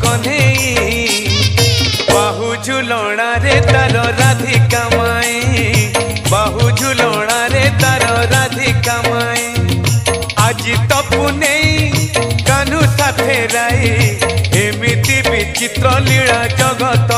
कन्हई बाहु झुलणा रे तार राधिका माई बाहु झुलणा रे तार राधिका माई आज तपु नहीं कान्हू साथे राई एमिति विचित्र लीला जगत